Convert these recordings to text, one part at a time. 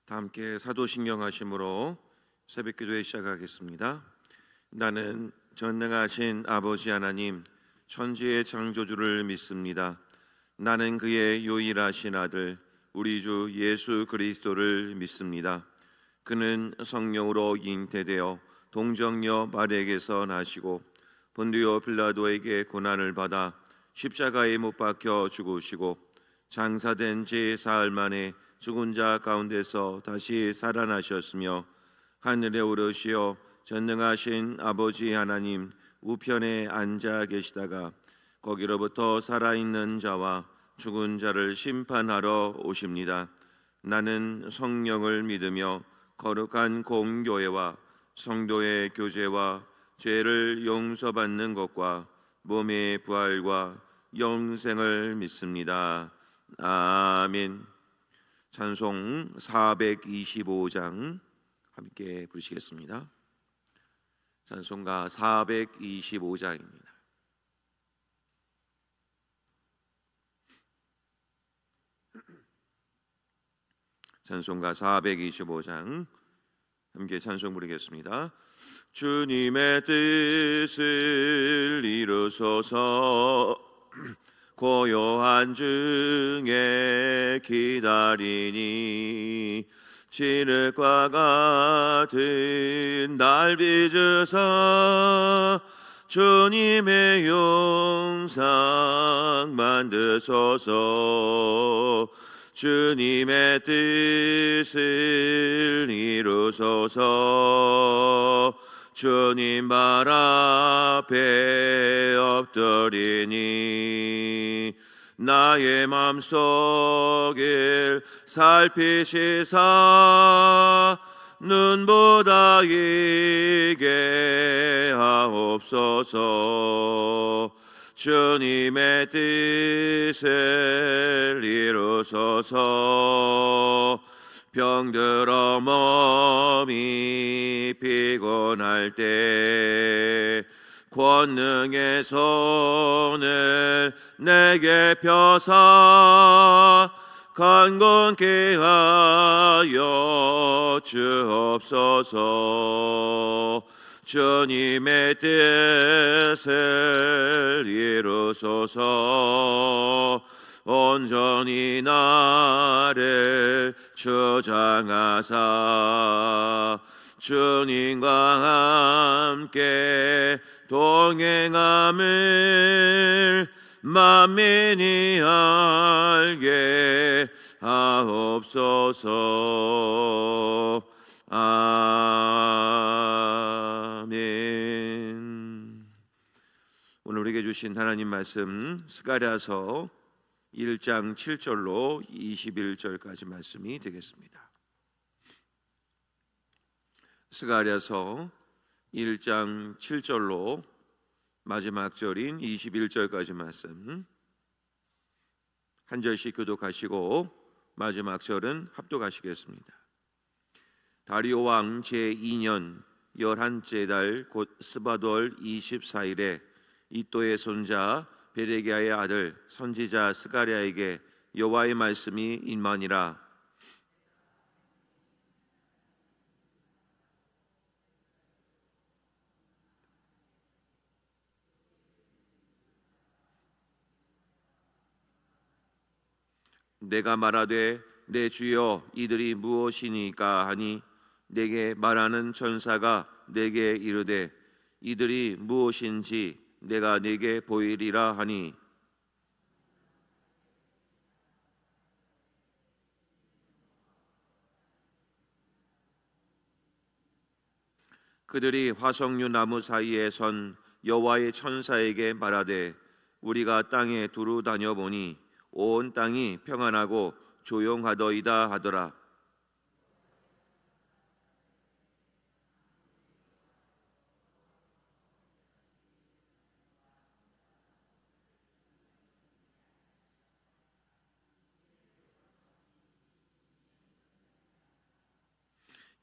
다 함께 사도신경 하심으로 새벽기도회 시작하겠습니다. 나는 전능하신 아버지 하나님 천지의 창조주를 믿습니다. 나는 그의 유일하신 아들 우리 주 예수 그리스도를 믿습니다. 그는 성령으로 잉태되어 동정녀 마리아에게서 나시고 본디오 빌라도에게 고난을 받아 십자가에 못 박혀 죽으시고 장사된 지 사흘 만에 죽은 자 가운데서 다시 살아나셨으며 하늘에 오르시어 전능하신 아버지 하나님 우편에 앉아 계시다가 거기로부터 살아있는 자와 죽은 자를 심판하러 오십니다. 나는 성령을 믿으며 거룩한 공교회와 성도의 교제와 죄를 용서받는 것과 몸의 부활과 영생을 믿습니다. 아멘. 찬송 425장 함께 부르시겠습니다. 찬송가 425장입니다. 찬송가 425장 함께 찬송 부르겠습니다. 주님의 뜻을 이루소서 고요한 중에 기다리니 진흙과 같은 날 빚으사 주님의 영상 만드소서. 주님의 뜻을 이루소서. 주님 발 앞에 엎드리니 나의 맘속을 살피시사 눈보다 이게 하옵소서. 주님의 뜻을 이루소서. 병들어 몸이 피곤할 때 권능의 손을 내게 펴사 강건케 하여 주옵소서. 주님의 뜻을 이루소서. 온전히 나를 주장하사 주님과 함께 동행함을 만민이 알게 하옵소서. 아멘. 오늘 우리에게 주신 하나님 말씀 스가랴서 1장 7절로 21절까지 말씀이 되겠습니다. 스가랴서 1장 7절로 마지막 절인 21절까지 말씀 한 절씩 교독하시고 마지막 절은 합독하시겠습니다. 다리오 왕 제2년 11째 달 곧 스바돌 24일에 이또의 손자 베레기야의 아들 선지자 스가랴에게 여호와의 말씀이 임하니라. 내가 말하되 내 주여 이들이 무엇이니까 하니 내게 말하는 천사가 내게 이르되 이들이 무엇인지 내가 네게 보이리라 하니 그들이 화석류 나무 사이에 선 여호와의 천사에게 말하되 우리가 땅에 두루 다녀보니 온 땅이 평안하고 조용하더이다 하더라.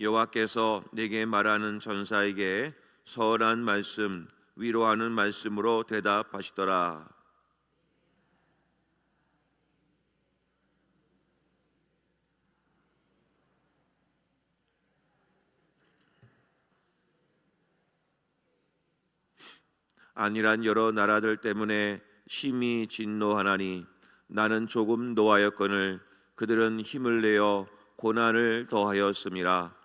여호와께서 내게 말하는 천사에게 선한 말씀 위로하는 말씀으로 대답하시더라. 아니란 여러 나라들 때문에 심히 진노하나니 나는 조금 노하였거늘 그들은 힘을 내어 고난을 더하였음이라.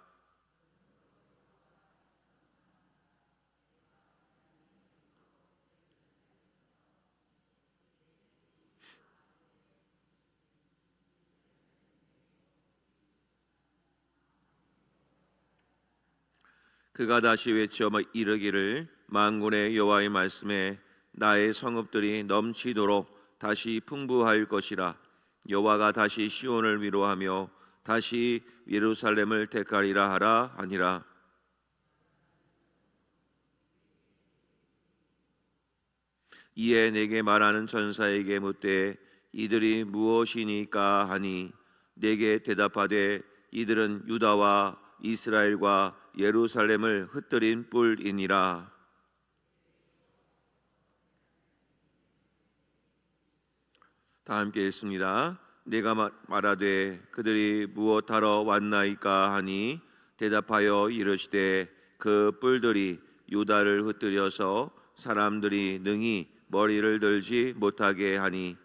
그가 다시 외쳐 이르기를 만군의 여호와의 말씀에 나의 성읍들이 넘치도록 다시 풍부할 것이라. 여호와가 다시 시온을 위로하며 다시 예루살렘을 택하리라 하라 하니라. 이에 내게 말하는 전사에게 묻되 이들이 무엇이니까 하니 내게 대답하되 이들은 유다와 이스라엘과 예루살렘을 흩뜨린 뿔이니라. 다 함께 읽습니다. 내가 말하되 그들이 무엇하러 왔나이까 하니 대답하여 이르시되 그 뿔들이 유다를 흩뜨려서 사람들이 능히 머리를 들지 못하게 하니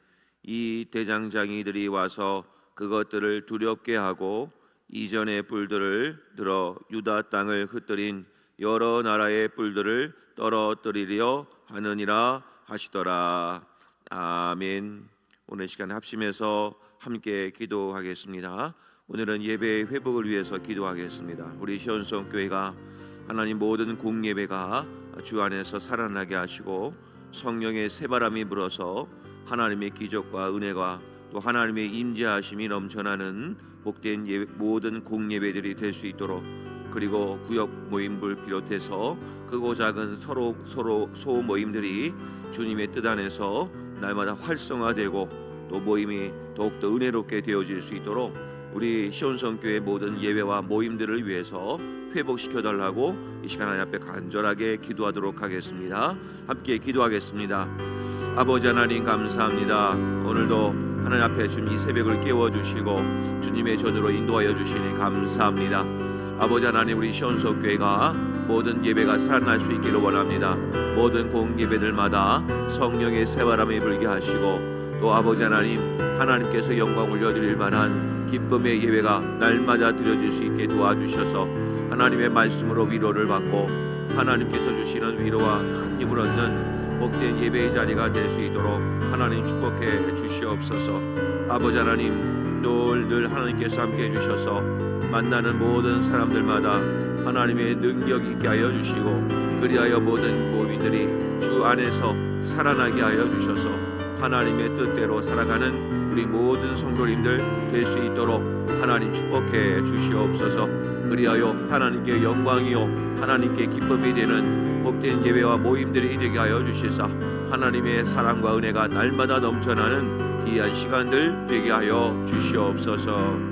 이 대장장이들이 와서 그것들을 두렵게 하고 이전의 뿔들을 들어 유다 땅을 흩뜨린 여러 나라의 뿔들을 떨어뜨리려 하느니라 하시더라. 아멘. 오늘 시간 합심해서 함께 기도하겠습니다. 오늘은 예배의 회복을 위해서 기도하겠습니다. 우리 시온성 교회가 하나님 모든 공예배가 주 안에서 살아나게 하시고 성령의 새바람이 불어서 하나님의 기적과 은혜가 또 하나님의 임재하심이 넘쳐나는 복된 모든 공예배들이 될 수 있도록, 그리고 구역 모임을 비롯해서 크고 작은 서로 소모임들이 주님의 뜻 안에서 날마다 활성화되고 또 모임이 더욱더 은혜롭게 되어질 수 있도록 우리 시온성교회 모든 예배와 모임들을 위해서 회복시켜달라고 이 시간 하나님 앞에 간절하게 기도하도록 하겠습니다. 함께 기도하겠습니다. 아버지 하나님 감사합니다. 오늘도 하나님 앞에 주님 이 새벽을 깨워주시고 주님의 전으로 인도하여 주시니 감사합니다. 아버지 하나님, 우리 시온성교회가 모든 예배가 살아날 수 있기를 원합니다. 모든 공예배들마다 성령의 새바람이 불게 하시고 또 아버지 하나님, 하나님께서 영광 올려드릴 만한 기쁨의 예배가 날마다 드려질 수 있게 도와주셔서 하나님의 말씀으로 위로를 받고 하나님께서 주시는 위로와 큰 힘을 얻는 복된 예배의 자리가 될 수 있도록 하나님 축복해 주시옵소서. 아버지 하나님, 늘 하나님께서 함께 해주셔서 만나는 모든 사람들마다 하나님의 능력 있게 하여 주시고 그리하여 모든 모임들이 주 안에서 살아나게 하여 주셔서 하나님의 뜻대로 살아가는 우리 모든 성도님들 될 수 있도록 하나님 축복해 주시옵소서. 그리하여 하나님께 영광이요 하나님께 기쁨이 되는 복된 예배와 모임들이 되게 하여 주시사 하나님의 사랑과 은혜가 날마다 넘쳐나는 귀한 시간들 되게 하여 주시옵소서.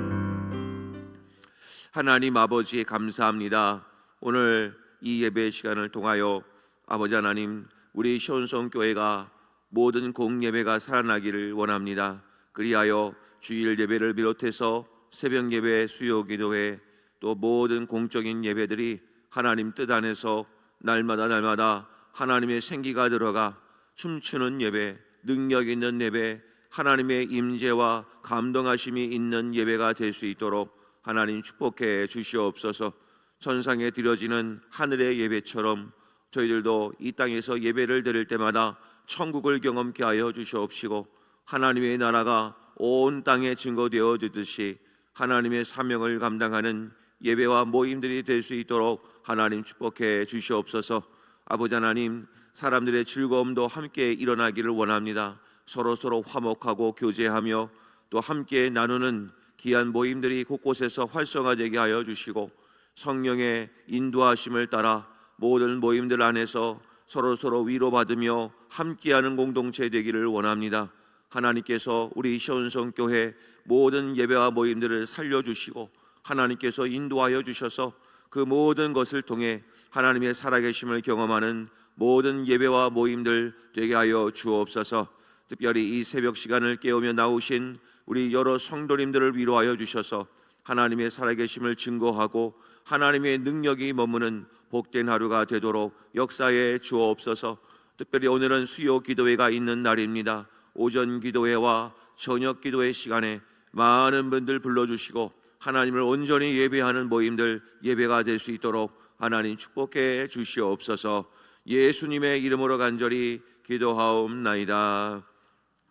하나님 아버지 감사합니다. 오늘 이 예배 시간을 통하여 아버지 하나님, 우리 시온성교회가 모든 공예배가 살아나기를 원합니다. 그리하여 주일 예배를 비롯해서 새벽 예배, 수요 기도회 또 모든 공적인 예배들이 하나님 뜻 안에서 날마다 하나님의 생기가 들어가 춤추는 예배, 능력 있는 예배, 하나님의 임재와 감동하심이 있는 예배가 될 수 있도록 하나님 축복해 주시옵소서. 천상에 드려지는 하늘의 예배처럼 저희들도 이 땅에서 예배를 드릴 때마다 천국을 경험케 하여 주시옵시고 하나님의 나라가 온 땅에 증거되어 지듯이 하나님의 사명을 감당하는 예배와 모임들이 될 수 있도록 하나님 축복해 주시옵소서. 아버지 하나님, 사람들의 즐거움도 함께 일어나기를 원합니다. 서로 화목하고 교제하며 또 함께 나누는 귀한 모임들이 곳곳에서 활성화되게 하여 주시고 성령의 인도하심을 따라 모든 모임들 안에서 서로 위로받으며 함께하는 공동체 되기를 원합니다. 하나님께서 우리 시온성교회 모든 예배와 모임들을 살려주시고 하나님께서 인도하여 주셔서 그 모든 것을 통해 하나님의 살아계심을 경험하는 모든 예배와 모임들 되게 하여 주옵소서. 특별히 이 새벽 시간을 깨우며 나오신 우리 여러 성도님들을 위로하여 주셔서 하나님의 살아계심을 증거하고 하나님의 능력이 머무는 복된 하루가 되도록 역사해 주옵소서. 특별히 오늘은 수요 기도회가 있는 날입니다. 오전 기도회와 저녁 기도회 시간에 많은 분들 불러주시고 하나님을 온전히 예배하는 모임들 예배가 될 수 있도록 하나님 축복해 주시옵소서. 예수님의 이름으로 간절히 기도하옵나이다.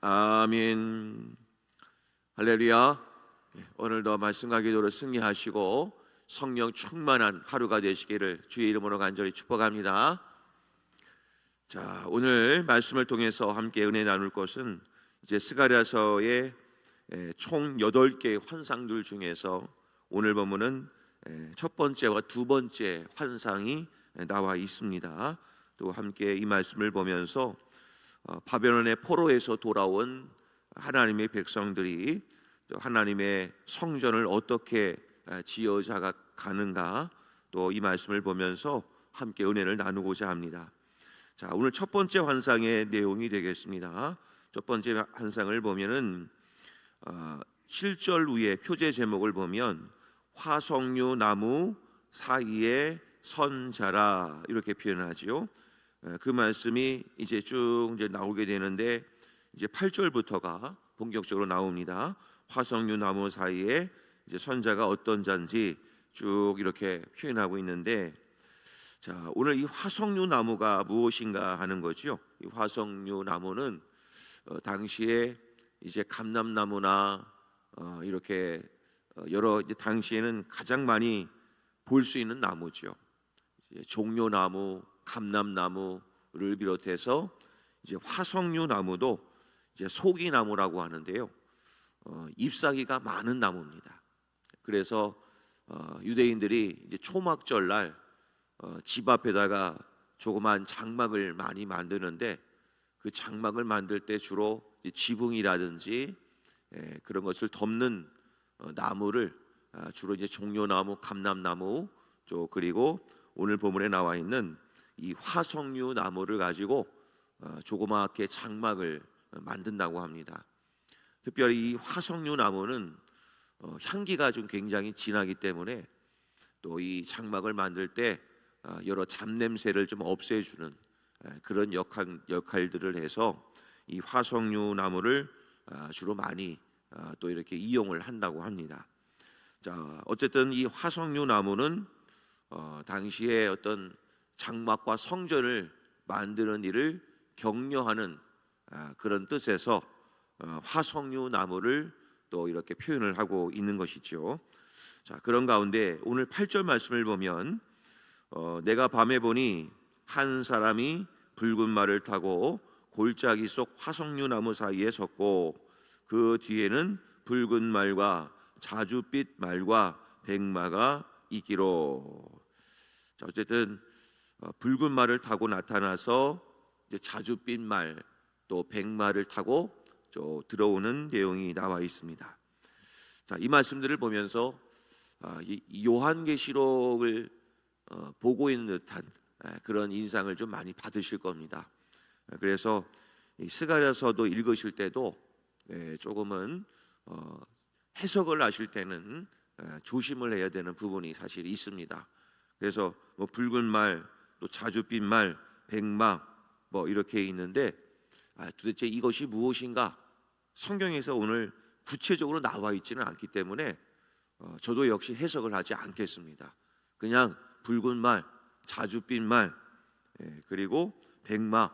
아멘. 할렐루야. 오늘도 말씀과 기도로 승리하시고 성령 충만한 하루가 되시기를 주의 이름으로 간절히 축복합니다. 자, 오늘 말씀을 통해서 함께 은혜 나눌 것은 이제 스가랴서의 총 8개의 환상들 중에서 오늘 본문은 첫 번째와 두 번째 환상이 나와 있습니다. 또 함께 이 말씀을 보면서 바벨론의 포로에서 돌아온 하나님의 백성들이 또 하나님의 성전을 어떻게 지어자가 가는가, 또 이 말씀을 보면서 함께 은혜를 나누고자 합니다. 자, 오늘 첫 번째 환상의 내용이 되겠습니다. 첫 번째 환상을 보면은 7절 위에 표제 제목을 보면 화석류 나무 사이에 선 자라 이렇게 표현하지요. 그 말씀이 이제 쭉 이제 나오게 되는데 이제 8절부터가 본격적으로 나옵니다. 화석류 나무 사이에 이제 선자가 어떤 자인지 쭉 이렇게 표현하고 있는데, 자, 오늘 이 화석류 나무가 무엇인가 하는 거죠. 이 화석류 나무는 당시에 이제 감람나무나 이렇게 여러 이제 당시에는 가장 많이 볼 수 있는 나무죠. 이제 종려나무, 감람나무를 비롯해서 이제 화석류 나무도 이제 소기나무라고 하는데요. 잎사귀가 많은 나무입니다. 그래서 유대인들이 이제 초막절 날 집 앞에다가 조그만 장막을 많이 만드는데 그 장막을 만들 때 주로 지붕이라든지 그런 것을 덮는 나무를 주로 이제 종려나무, 감람나무, 그리고 오늘 본문에 나와 있는 이 화석류 나무를 가지고 조그맣게 장막을 만든다고 합니다. 특별히 이 화석류 나무는 향기가 좀 굉장히 진하기 때문에 또 이 장막을 만들 때 여러 잡냄새를 좀 없애주는 그런 역할들을 해서 이 화석류 나무를 주로 많이 또 이렇게 이용을 한다고 합니다. 자, 어쨌든 이 화석류 나무는 당시에 어떤 장막과 성전을 만드는 일을 격려하는 그런 뜻에서 화석류 나무를 또 이렇게 표현을 하고 있는 것이죠. 자, 그런 가운데 오늘 8절 말씀을 보면 내가 밤에 보니 한 사람이 붉은 말을 타고 골짜기 속 화석류 나무 사이에 섰고 그 뒤에는 붉은 말과 자줏빛 말과 백마가 있기로. 자, 어쨌든 붉은 말을 타고 나타나서 이제 자줏빛 말 또 백마를 타고 들어오는 내용이 나와 있습니다. 자, 이 말씀들을 보면서 이 요한계시록을 보고 있는 듯한 그런 인상을 좀 많이 받으실 겁니다. 그래서 이 스가랴서도 읽으실 때도 조금은 해석을 하실 때는 조심을 해야 되는 부분이 사실 있습니다. 그래서 뭐 붉은 말, 또 자줏빛 말, 백마 뭐 이렇게 있는데 도대체 이것이 무엇인가 성경에서 오늘 구체적으로 나와 있지는 않기 때문에 저도 역시 해석을 하지 않겠습니다. 그냥 붉은 말, 자줏빛 말, 그리고 백마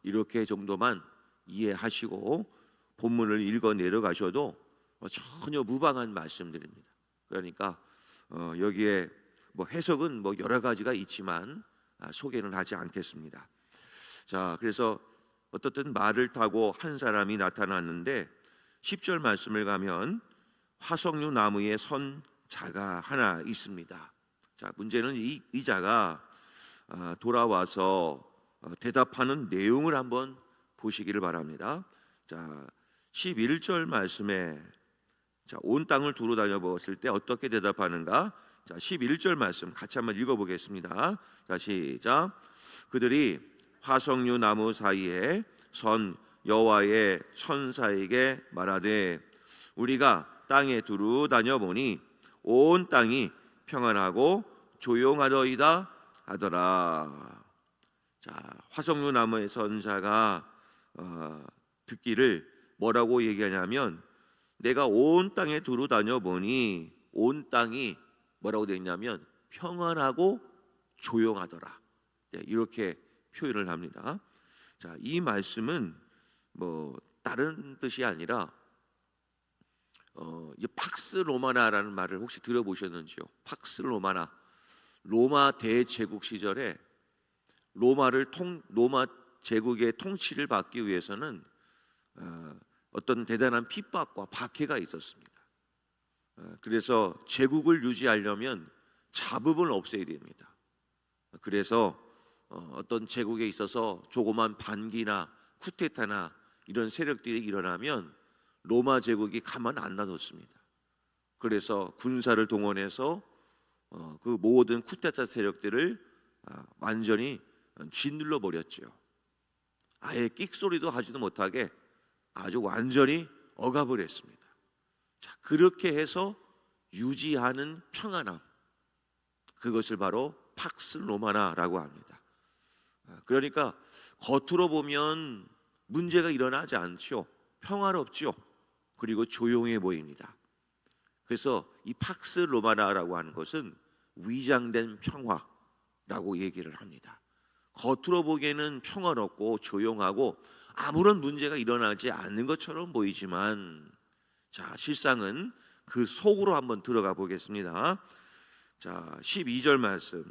이렇게 정도만 이해하시고 본문을 읽어 내려가셔도 전혀 무방한 말씀들입니다. 그러니까 여기에 뭐 해석은 뭐 여러 가지가 있지만 소개는 하지 않겠습니다. 자, 그래서 어떻든 말을 타고 한 사람이 나타났는데 10절 말씀을 가면 화석류 나무에 선 자가 하나 있습니다. 자, 문제는 이 자가 돌아와서 대답하는 내용을 한번 보시기를 바랍니다. 자, 11절 말씀에 온 땅을 두루 다녀 보았을 때 어떻게 대답하는가? 자, 11절 말씀 같이 한번 읽어보겠습니다. 자, 시작. 그들이 화석류 나무 사이에 선 여호와의 천사에게 말하되 우리가 땅에 두루 다녀 보니 온 땅이 평안하고 조용하더이다 하더라. 화석류 나무의 선자가 듣기를 뭐라고 얘기하냐면, 내가 온 땅에 두루 다녀 보니 온 땅이 뭐라고 되어 있냐면 평안하고 조용하더라. 이렇게 표현을 합니다. 이 말씀은 뭐 다른 뜻이 아니라 이 팍스 로마나라는 말을 혹시 들어보셨는지요? 팍스 로마나, 로마 대제국 시절에 로마 제국의 통치를 받기 위해서는 어떤 대단한 핍박과 박해가 있었습니다. 그래서 제국을 유지하려면 잡음을 없애야 됩니다. 그래서 어떤 제국에 있어서 조그만 반기나 쿠데타나 이런 세력들이 일어나면 로마 제국이 가만 안 놔뒀습니다. 그래서 군사를 동원해서 그 모든 쿠데타 세력들을 완전히 짓눌러 버렸죠. 아예 끽소리도 하지도 못하게 아주 완전히 억압을 했습니다. 그렇게 해서 유지하는 평안함, 그것을 바로 팍스 로마나라고 합니다. 그러니까 겉으로 보면 문제가 일어나지 않죠. 평화롭죠. 그리고 조용해 보입니다. 그래서 이 팍스 로마나라고 하는 것은 위장된 평화라고 얘기를 합니다. 겉으로 보기에는 평화롭고 조용하고 아무런 문제가 일어나지 않는 것처럼 보이지만, 실상은 그 속으로 한번 들어가 보겠습니다. 12절 말씀.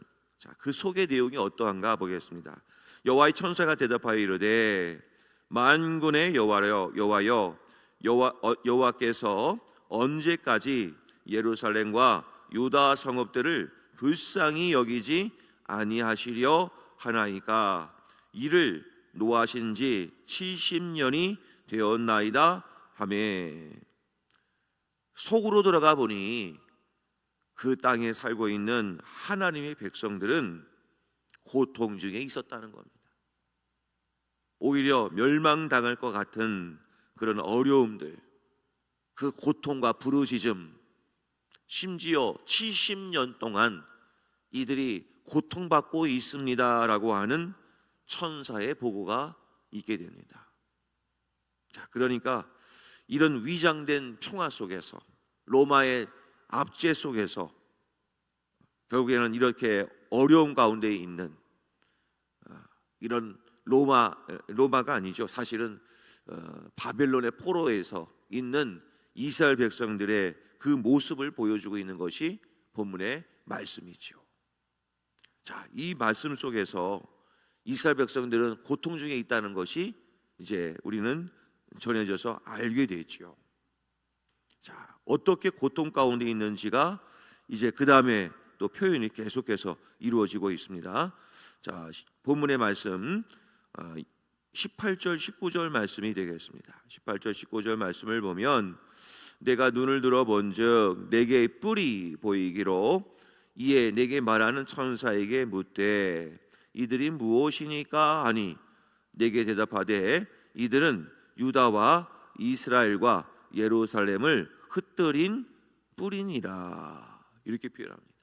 그 속의 내용이 어떠한가 보겠습니다. 여호와의 천사가 대답하여 이르되, 만군의 여호와여, 여호와께서 언제까지 예루살렘과 유다 성읍들을 불쌍히 여기지 아니하시려 하나이까? 이를 노하신 지 70년이 되었나이다 하매. 속으로 들어가 보니 그 땅에 살고 있는 하나님의 백성들은 고통 중에 있었다는 겁니다. 오히려 멸망당할 것 같은 그런 어려움들, 그 고통과 부르짖음, 심지어 70년 동안 이들이 고통받고 있습니다라고 하는 천사의 보고가 있게 됩니다. 그러니까 이런 위장된 평화 속에서, 로마의 압제 속에서 결국에는 이렇게 어려움 가운데 있는 이런 로마가 아니죠. 사실은 바벨론의 포로에서 있는 이스라엘 백성들의 그 모습을 보여주고 있는 것이 본문의 말씀이죠. 이 말씀 속에서 이스라엘 백성들은 고통 중에 있다는 것이 이제 우리는 전해져서 알게 되죠. 어떻게 고통 가운데 있는지가 이제 그 다음에 또 표현이 계속해서 이루어지고 있습니다. 본문의 말씀 18절 19절 말씀이 되겠습니다. 18절 19절 말씀을 보면, 내가 눈을 들어 본즉 내게 뿔이 보이기로 이에 내게 말하는 천사에게 묻되, 이들이 무엇이니까 하니, 내게 대답하되, 이들은 유다와 이스라엘과 예루살렘을 흩뜨린 뿔이니라. 이렇게 표현합니다.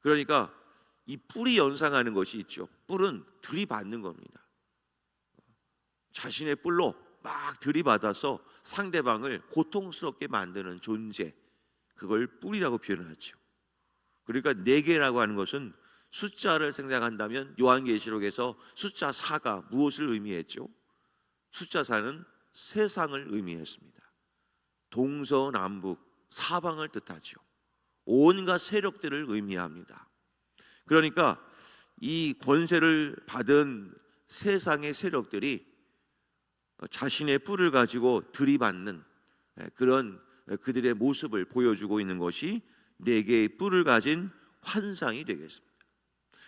그러니까 이 뿔이 연상하는 것이 있죠. 뿔은 들이받는 겁니다. 자신의 뿔로 막 들이받아서 상대방을 고통스럽게 만드는 존재, 그걸 뿔이라고 표현하죠. 그러니까 4개라고 하는 것은 숫자를 생각한다면 요한계시록에서 숫자 4가 무엇을 의미했죠? 숫자 4는 세상을 의미했습니다. 동서남북 사방을 뜻하죠. 온갖 세력들을 의미합니다. 그러니까 이 권세를 받은 세상의 세력들이 자신의 뿔을 가지고 들이받는 그런 그들의 모습을 보여주고 있는 것이 4개의 뿔을 가진 환상이 되겠습니다.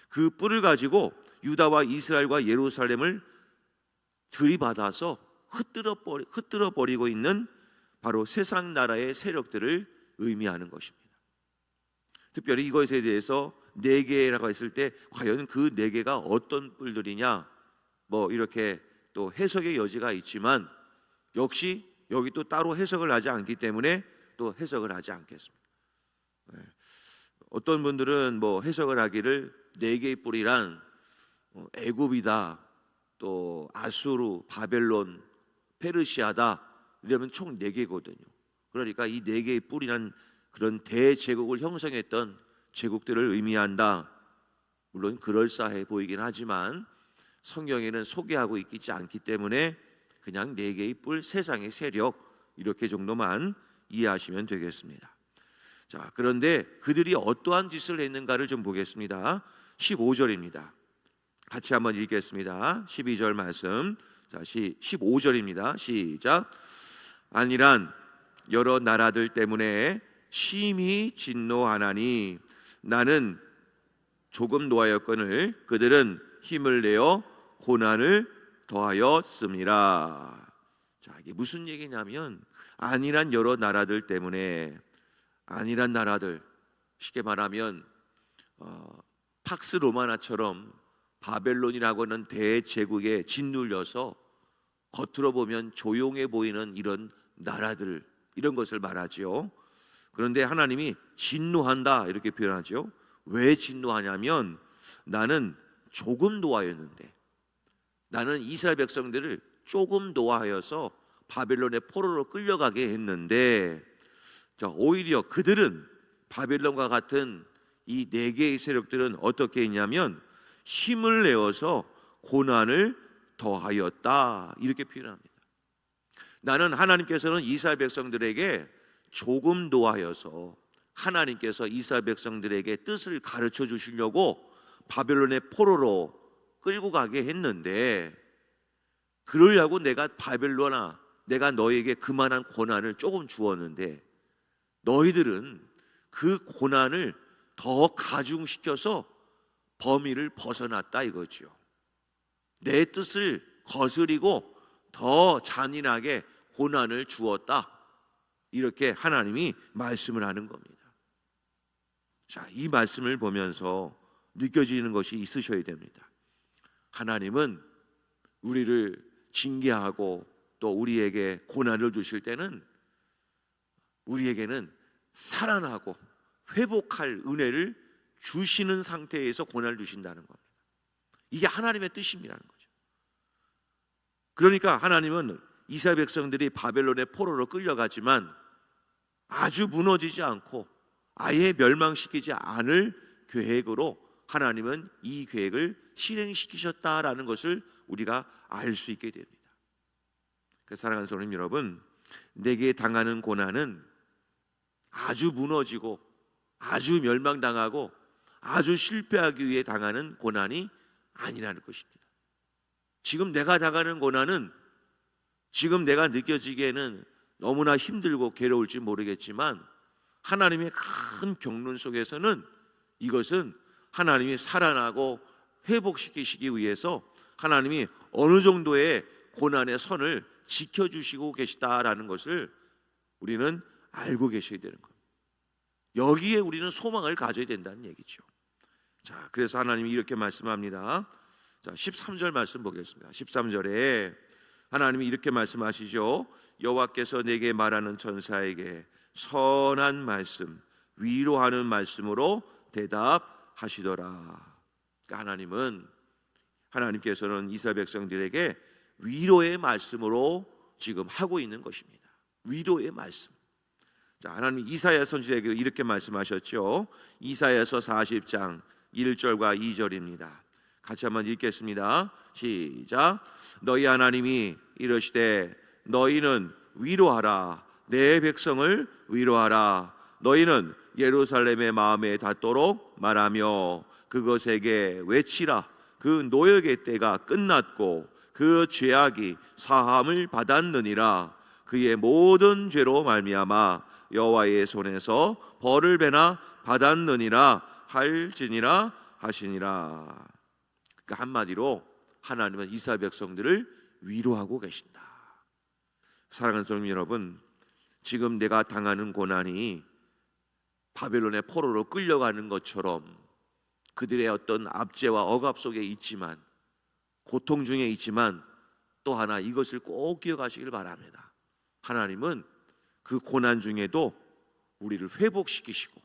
그 뿔을 가지고 유다와 이스라엘과 예루살렘을 들이받아서 흩뜨려 버리고 있는 바로 세상 나라의 세력들을 의미하는 것입니다. 특별히 이것에 대해서 4개라고 했을 때 과연 그 4개가 어떤 뿔들이냐, 뭐 이렇게 또 해석의 여지가 있지만, 역시 여기 또 따로 해석을 하지 않기 때문에 또 해석을 하지 않겠습니다. 어떤 분들은 뭐 해석을 하기를 4개의 뿔이란 애굽이다, 또 아수르, 바벨론, 페르시아다, 이러면 총 4개거든요. 그러니까 이 4개의 뿔이란 그런 대제국을 형성했던 제국들을 의미한다. 물론 그럴싸해 보이긴 하지만 성경에는 소개하고 있지 않기 때문에 그냥 4개의 뿔, 세상의 세력, 이렇게 정도만 이해하시면 되겠습니다. 자, 그런데 그들이 어떠한 짓을 했는가를 좀 보겠습니다. 15절입니다. 같이 한번 읽겠습니다. 12절 말씀. 자, 15절입니다. 시작. 아니란 여러 나라들 때문에 심히 진노하나니 나는 조금 노하였거늘 그들은 힘을 내어 고난을 더하였습니다. 자, 이게 무슨 얘기냐면 아니란 여러 나라들 때문에, 아니란 나라들, 쉽게 말하면 팍스 로마나처럼 바벨론이라고 하는 대제국에 짓눌려서 겉으로 보면 조용해 보이는 이런 나라들, 이런 것을 말하죠. 그런데 하나님이 진노한다 이렇게 표현하죠. 왜 진노하냐면 나는 조금 노하였는데, 나는 이스라엘 백성들을 조금 노하여서 바벨론의 포로로 끌려가게 했는데, 자, 오히려 그들은, 바벨론과 같은 이 4개의 세력들은 어떻게 했냐면 힘을 내어서 고난을 더하였다 이렇게 표현합니다. 나는, 하나님께서는 이스라엘 백성들에게 조금 노하여서 하나님께서 이스라엘 백성들에게 뜻을 가르쳐 주시려고 바벨론의 포로로 끌고 가게 했는데, 그러려고 내가 바벨론아, 내가 너에게 그만한 고난을 조금 주었는데 너희들은 그 고난을 더 가중시켜서 범위를 벗어났다 이거죠. 내 뜻을 거스리고 더 잔인하게 고난을 주었다, 이렇게 하나님이 말씀을 하는 겁니다. 자, 이 말씀을 보면서 느껴지는 것이 있으셔야 됩니다. 하나님은 우리를 징계하고 또 우리에게 고난을 주실 때는 우리에게는 살아나고 회복할 은혜를 주시는 상태에서 고난을 주신다는 겁니다. 이게 하나님의 뜻입니다는 거죠. 그러니까 하나님은 이스라엘 백성들이 바벨론의 포로로 끌려가지만 아주 무너지지 않고 아예 멸망시키지 않을 계획으로 하나님은 이 계획을 실행시키셨다라는 것을 우리가 알 수 있게 됩니다. 사랑하는 성도님 여러분, 내게 당하는 고난은 아주 무너지고 아주 멸망당하고 아주 실패하기 위해 당하는 고난이 아니라는 것입니다. 지금 내가 당하는 고난은 지금 내가 느껴지기에는 너무나 힘들고 괴로울지 모르겠지만 하나님의 큰 경륜 속에서는 이것은 하나님이 살아나고 회복시키시기 위해서 하나님이 어느 정도의 고난의 선을 지켜주시고 계시다라는 것을 우리는 알고 계셔야 되는 겁니다. 여기에 우리는 소망을 가져야 된다는 얘기죠. 자, 그래서 하나님이 이렇게 말씀합니다. 자, 13절 말씀 보겠습니다. 13절에 하나님이 이렇게 말씀하시죠. 여호와께서 내게 말하는 천사에게 선한 말씀, 위로하는 말씀으로 대답하시더라. 그러니까 하나님께서는 이스라엘 백성들에게 위로의 말씀으로 지금 하고 있는 것입니다. 위로의 말씀. 자, 하나님 이사야 선지자에게 이렇게 말씀하셨죠. 이사야서 40장 1절과 2절입니다. 같이 한번 읽겠습니다. 시작. 너희 하나님이 이르시되 너희는 위로하라, 내 백성을 위로하라. 너희는 예루살렘의 마음에 닿도록 말하며 그것에게 외치라. 그 노역의 때가 끝났고 그 죄악이 사함을 받았느니라. 그의 모든 죄로 말미암아 여호와의 손에서 벌을 배나 받았느니라 할지니라 하시니라. 그러니까 한마디로 하나님은 이스라엘 백성들을 위로하고 계신다. 사랑하는 성도 여러분, 지금 내가 당하는 고난이 바벨론의 포로로 끌려가는 것처럼 그들의 어떤 압제와 억압 속에 있지만, 고통 중에 있지만, 또 하나 이것을 꼭 기억하시길 바랍니다. 하나님은 그 고난 중에도 우리를 회복시키시고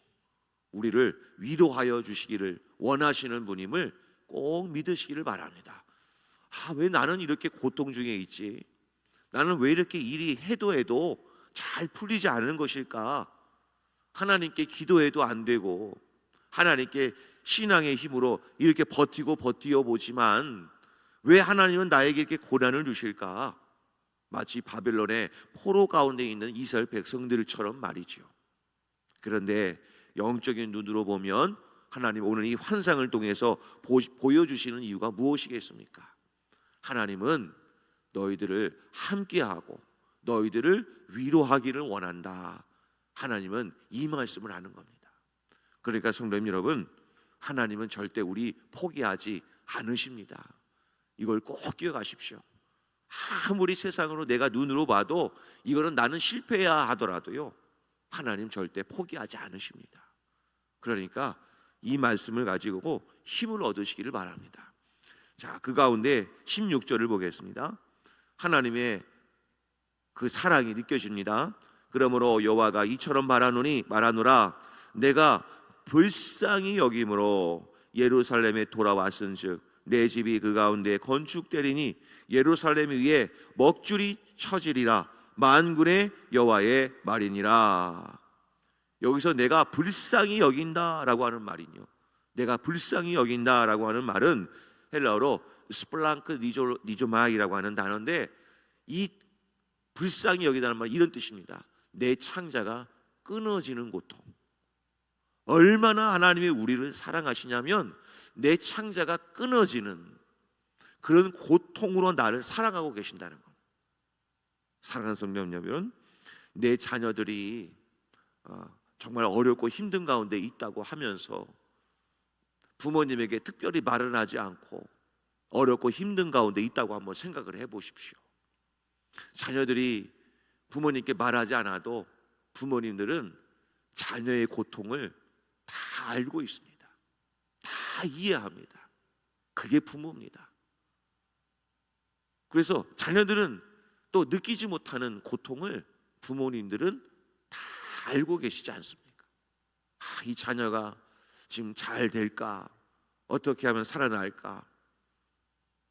우리를 위로하여 주시기를 원하시는 분임을 꼭 믿으시기를 바랍니다. 왜 나는 이렇게 고통 중에 있지? 나는 왜 이렇게 일이 해도 잘 풀리지 않는 것일까? 하나님께 기도해도 안 되고 하나님께 신앙의 힘으로 이렇게 버티고 보지만 왜 하나님은 나에게 이렇게 고난을 주실까? 마치 바벨론의 포로 가운데 있는 이스라엘 백성들처럼 말이죠. 그런데 영적인 눈으로 보면 하나님 오늘 이 환상을 통해서 보여주시는 이유가 무엇이겠습니까? 하나님은 너희들을 함께하고 너희들을 위로하기를 원한다. 하나님은 이 말씀을 하는 겁니다. 그러니까 성도님 여러분, 하나님은 절대 우리 포기하지 않으십니다. 이걸 꼭 기억하십시오. 아무리 세상으로 내가 눈으로 봐도 이거는 나는 실패해야 하더라도요, 하나님 절대 포기하지 않으십니다. 그러니까 이 말씀을 가지고 힘을 얻으시기를 바랍니다. 자, 그 가운데 16절을 보겠습니다. 하나님의 그 사랑이 느껴집니다. 그러므로 여호와가 이처럼 말하노라 내가 불쌍히 여김으로 예루살렘에 돌아왔은즉 내 집이 그 가운데 건축되리니 예루살렘 위에 먹줄이 쳐지리라. 만군의 여호와의 말이니라. 여기서 내가 불쌍히 여긴다라고 하는 말이요, 내가 불쌍히 여긴다라고 하는 말은 헬라어로 스플랑크 니조마이라고 하는 단어인데, 이 불쌍히 여기다는 말은 이런 뜻입니다. 내 창자가 끊어지는 고통. 얼마나 하나님이 우리를 사랑하시냐면 내 창자가 끊어지는 그런 고통으로 나를 사랑하고 계신다는 것. 사랑하는 성도 여러분, 내 자녀들이 정말 어렵고 힘든 가운데 있다고 하면서 부모님에게 특별히 말은 하지 않고 어렵고 힘든 가운데 있다고 한번 생각을 해보십시오. 자녀들이 부모님께 말하지 않아도 부모님들은 자녀의 고통을 다 알고 있습니다. 다 이해합니다. 그게 부모입니다. 그래서 자녀들은 또 느끼지 못하는 고통을 부모님들은 다 알고 계시지 않습니까? 이 자녀가 지금 잘 될까? 어떻게 하면 살아날까?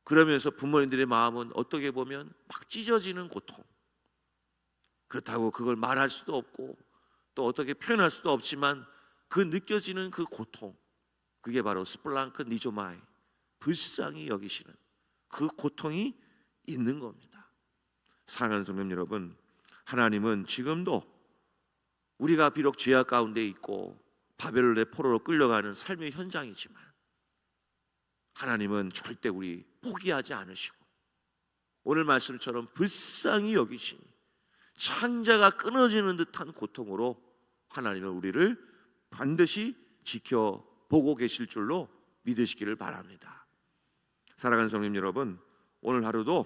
그러면서 부모님들의 마음은 어떻게 보면 막 찢어지는 고통. 그렇다고 그걸 말할 수도 없고 또 어떻게 표현할 수도 없지만 그 느껴지는 그 고통, 그게 바로 스플랑크 니조마이, 불쌍히 여기시는 그 고통이 있는 겁니다. 사랑하는 성도 여러분, 하나님은 지금도 우리가 비록 죄악 가운데 있고 바벨론의 포로로 끌려가는 삶의 현장이지만 하나님은 절대 우리 포기하지 않으시고 오늘 말씀처럼 불쌍히 여기시니 창자가 끊어지는 듯한 고통으로 하나님은 우리를 반드시 지켜보고 계실 줄로 믿으시기를 바랍니다. 사랑하는 성님 여러분, 오늘 하루도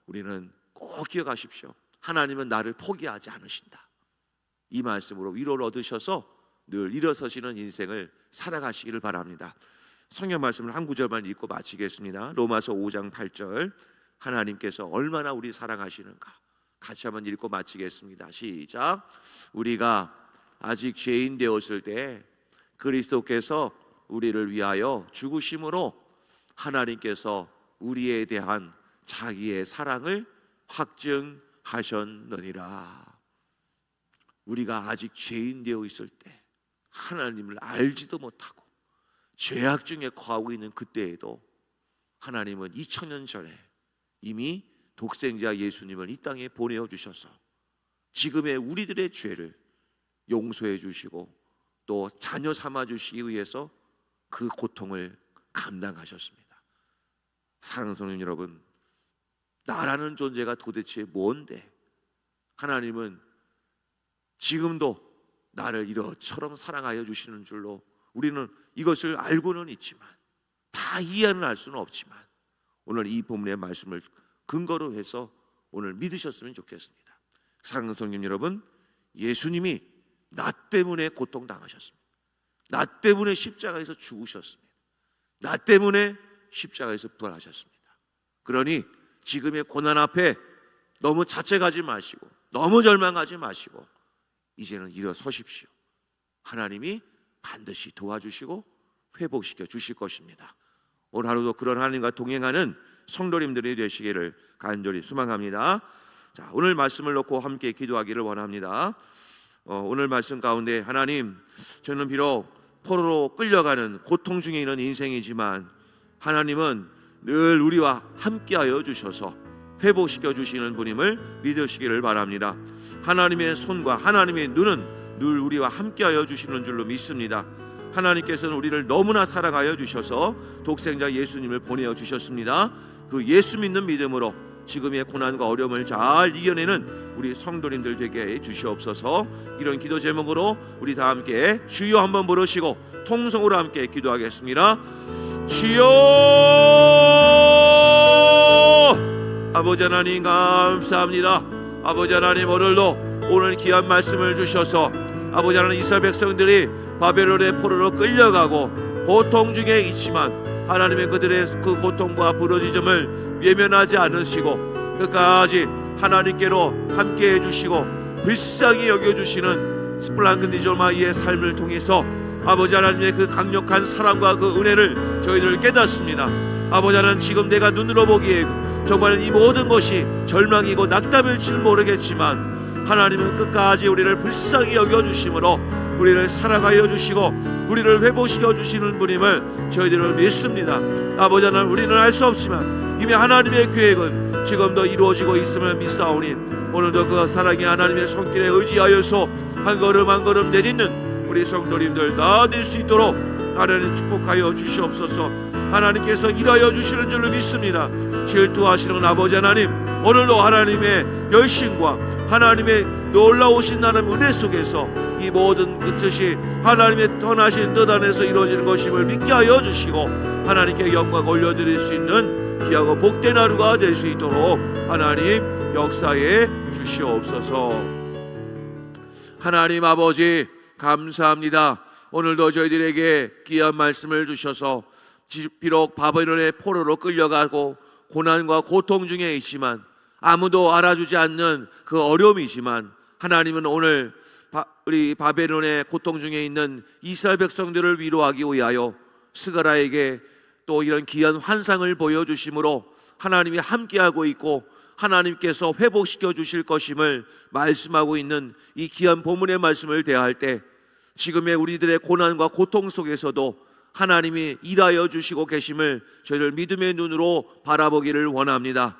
우리는 꼭 기억하십시오. 하나님은 나를 포기하지 않으신다. 이 말씀으로 위로를 얻으셔서 늘 일어서시는 인생을 살아가시기를 바랍니다. 성경 말씀을 한 구절만 읽고 마치겠습니다. 로마서 5장 8절, 하나님께서 얼마나 우리 사랑하시는가 같이 한번 읽고 마치겠습니다. 시작. 우리가 아직 죄인 되었을 때 그리스도께서 우리를 위하여 죽으심으로 하나님께서 우리에 대한 자기의 사랑을 확증하셨느니라. 우리가 아직 죄인 되어 있을 때 하나님을 알지도 못하고 죄악 중에 거하고 있는 그때에도 하나님은 2000년 전에 이미 독생자 예수님을 이 땅에 보내주셔서 지금의 우리들의 죄를 용서해 주시고 또 자녀 삼아 주시기 위해서 그 고통을 감당하셨습니다. 사랑하는 성도 여러분, 나라는 존재가 도대체 뭔데 하나님은 지금도 나를 이처럼 사랑하여 주시는 줄로 우리는 이것을 알고는 있지만 다 이해는 할 수는 없지만 오늘 이 본문의 말씀을 근거로 해서 오늘 믿으셨으면 좋겠습니다. 사랑하는 성도 여러분, 예수님이 나 때문에 고통당하셨습니다. 나 때문에 십자가에서 죽으셨습니다. 나 때문에 십자가에서 부활하셨습니다. 그러니 지금의 고난 앞에 너무 자책하지 마시고 너무 절망하지 마시고 이제는 일어서십시오. 하나님이 반드시 도와주시고 회복시켜 주실 것입니다. 오늘 하루도 그런 하나님과 동행하는 성도님들이 되시기를 간절히 소망합니다. 자, 오늘 말씀을 놓고 함께 기도하기를 원합니다. 오늘 말씀 가운데 하나님, 저는 비록 포로로 끌려가는 고통 중에 있는 인생이지만 하나님은 늘 우리와 함께하여 주셔서 회복시켜 주시는 분임을 믿으시기를 바랍니다. 하나님의 손과 하나님의 눈은 늘 우리와 함께하여 주시는 줄로 믿습니다. 하나님께서는 우리를 너무나 사랑하여 주셔서 독생자 예수님을 보내어 주셨습니다. 그 예수 믿는 믿음으로 지금의 고난과 어려움을 잘 이겨내는 우리 성도님들 되게 해 주시옵소서. 이런 기도 제목으로 우리 다 함께 주여 한번 부르시고 통성으로 함께 기도하겠습니다. 주여! 아버지 하나님 감사합니다. 아버지 하나님, 오늘 귀한 말씀을 주셔서 아버지 하나님, 이스라엘 백성들이 바벨론의 포로로 끌려가고 고통 중에 있지만 하나님의 그들의 그 고통과 부러지점을 외면하지 않으시고 끝까지 하나님께로 함께 해주시고 불쌍히 여겨주시는 스플랑크니조마이의 삶을 통해서 아버지 하나님의 그 강력한 사랑과 그 은혜를 저희들 깨닫습니다. 아버지 하나님, 지금 내가 눈으로 보기에 정말 이 모든 것이 절망이고 낙담일지 모르겠지만 하나님은 끝까지 우리를 불쌍히 여겨주심으로 우리를 사랑하여 주시고 우리를 회복시켜 주시는 분임을 저희들은 믿습니다. 아버지 하나님, 우리는 알 수 없지만 이미 하나님의 계획은 지금도 이루어지고 있음을 믿사오니 오늘도 그 사랑의 하나님의 손길에 의지하여서 한 걸음 한 걸음 내딛는 우리 성도님들 다 될 수 있도록 하나님 축복하여 주시옵소서. 하나님께서 일하여 주시는 줄로 믿습니다. 질투하시는 아버지 하나님, 오늘도 하나님의 열심과 하나님의 놀라우신 하나님 은혜 속에서 이 모든 그 뜻이 하나님의 떠나신 뜻 안에서 이루어지는 것임을 믿게 하여 주시고 하나님께 영광 올려드릴 수 있는 귀하고 복된 하루가 될 수 있도록 하나님 역사해 주시옵소서. 하나님 아버지 감사합니다. 오늘도 저희들에게 귀한 말씀을 주셔서 비록 바벨론의 포로로 끌려가고 고난과 고통 중에 있지만 아무도 알아주지 않는 그 어려움이지만 하나님은 오늘 우리 바벨론의 고통 중에 있는 이스라엘 백성들을 위로하기 위하여 스가랴에게 또 이런 귀한 환상을 보여주심으로 하나님이 함께하고 있고 하나님께서 회복시켜 주실 것임을 말씀하고 있는 이 귀한 본문의 말씀을 대할 때 지금의 우리들의 고난과 고통 속에서도 하나님이 일하여 주시고 계심을 저희를 믿음의 눈으로 바라보기를 원합니다.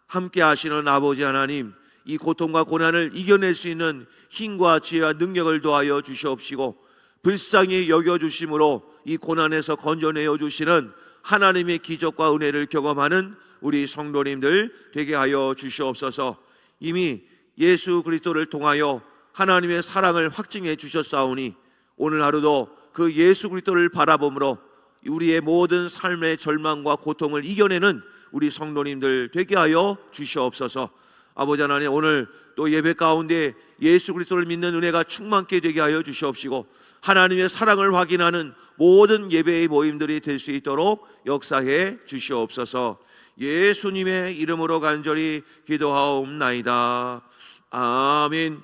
함께 하시는 아버지 하나님, 이 고통과 고난을 이겨낼 수 있는 힘과 지혜와 능력을 더하여 주시옵시고 불쌍히 여겨주심으로 이 고난에서 건져내어 주시는 하나님의 기적과 은혜를 경험하는 우리 성도님들 되게 하여 주시옵소서. 이미 예수 그리스도를 통하여 하나님의 사랑을 확증해 주셨사오니 오늘 하루도 그 예수 그리스도를 바라봄으로 우리의 모든 삶의 절망과 고통을 이겨내는 우리 성도님들 되게 하여 주시옵소서. 아버지 하나님, 오늘 또 예배 가운데 예수 그리스도를 믿는 은혜가 충만케 되게 하여 주시옵시고 하나님의 사랑을 확인하는 모든 예배의 모임들이 될 수 있도록 역사해 주시옵소서. 예수님의 이름으로 간절히 기도하옵나이다. 아멘.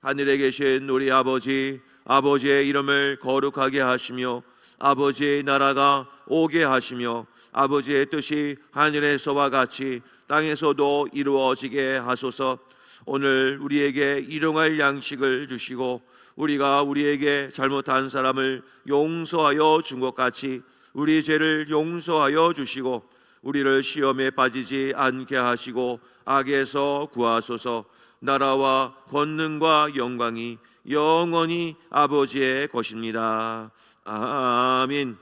하늘에 계신 우리 아버지, 아버지의 이름을 거룩하게 하시며 아버지의 나라가 오게 하시며 아버지의 뜻이 하늘에서와 같이 땅에서도 이루어지게 하소서. 오늘 우리에게 일용할 양식을 주시고 우리가 우리에게 잘못한 사람을 용서하여 준 것 같이 우리 죄를 용서하여 주시고 우리를 시험에 빠지지 않게 하시고 악에서 구하소서. 나라와 권능과 영광이 영원히 아버지의 것입니다. 아멘.